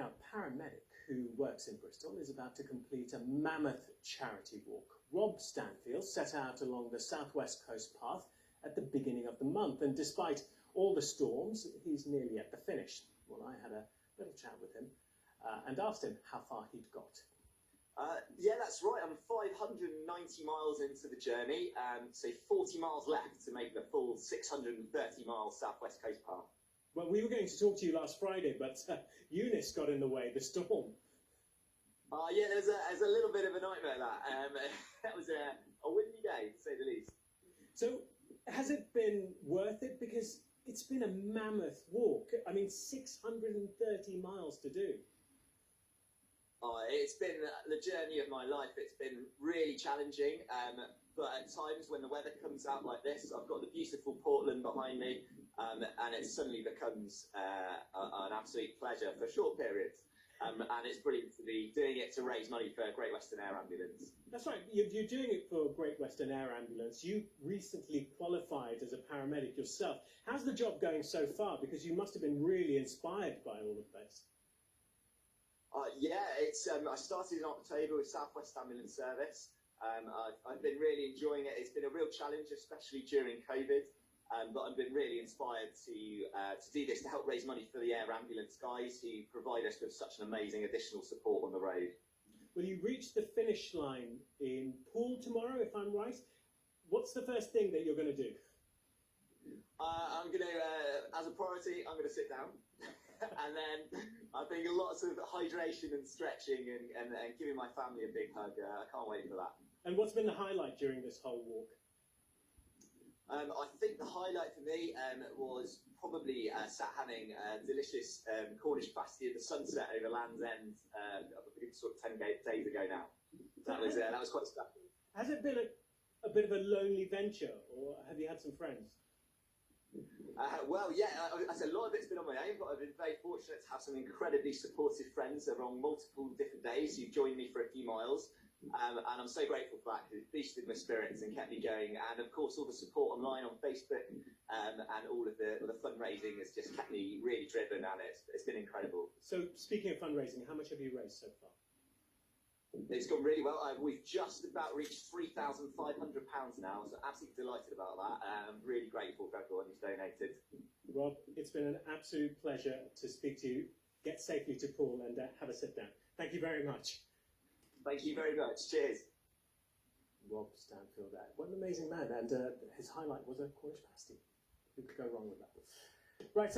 Now, a paramedic who works in Bristol is about to complete a mammoth charity walk. Rob Stanfield set out along the southwest coast path at the beginning of the month, and despite all the storms, he's nearly at the finish. Well, I had a little chat with him and asked him how far he'd got. Yeah, that's right. I'm 590 miles into the journey, so 40 miles left to make the full 630 miles southwest coast path. Well, we were going to talk to you last Friday, but Eunice got in the way, the storm. Yeah, there's a little bit of a nightmare, that. That was a windy day, to say the least. So, has it been worth it? Because it's been a mammoth walk. I mean, 630 miles to do. It's been the journey of my life. It's been really challenging, but at times when the weather comes out like this, I've got the beautiful Portland behind me, and it suddenly becomes an absolute pleasure for short periods. And it's brilliant to be doing it to raise money for Great Western Air Ambulance. That's right, you're doing it for Great Western Air Ambulance. You recently qualified as a paramedic yourself. How's the job going so far? Because you must have been really inspired by all of this. Yeah, it's. I started in October with Southwest Ambulance Service. I've been really enjoying it. It's been a real challenge, especially during COVID. But I've been really inspired to do this to help raise money for the air ambulance guys who provide us with such an amazing additional support on the road. Well, you reach the finish line in Poole tomorrow, if I'm right. What's the first thing that you're going to do? I'm going to, as a priority, I'm going to sit down. And then I think lots of hydration and stretching and giving my family a big hug. I can't wait for that. And what's been the highlight during this whole walk? I think the highlight for me was probably having delicious Cornish pasty at the sunset over Land's End, I think sort of 10 days ago now. That was quite special. Has it been a bit of a lonely venture, or have you had some friends? Well, yeah, a lot of it's been on my own, but I've been very fortunate to have some incredibly supportive friends along multiple different days who've joined me for a few miles. And I'm so grateful for that because it boosted my spirits and kept me going. And of course, all the support online on Facebook and all of the fundraising has just kept me really driven, and it's been incredible. So, speaking of fundraising, how much have you raised so far? It's gone really well. We've just about reached £3,500 now, so absolutely delighted about that. I'm really grateful for everyone who's donated. Rob, it's been an absolute pleasure to speak to you. Get safely to Poole and have a sit down. Thank you very much. Thank you very much. Cheers. Rob Stanfield, what an amazing man, and his highlight was a Cornish pasty. Who could go wrong with that? Right. So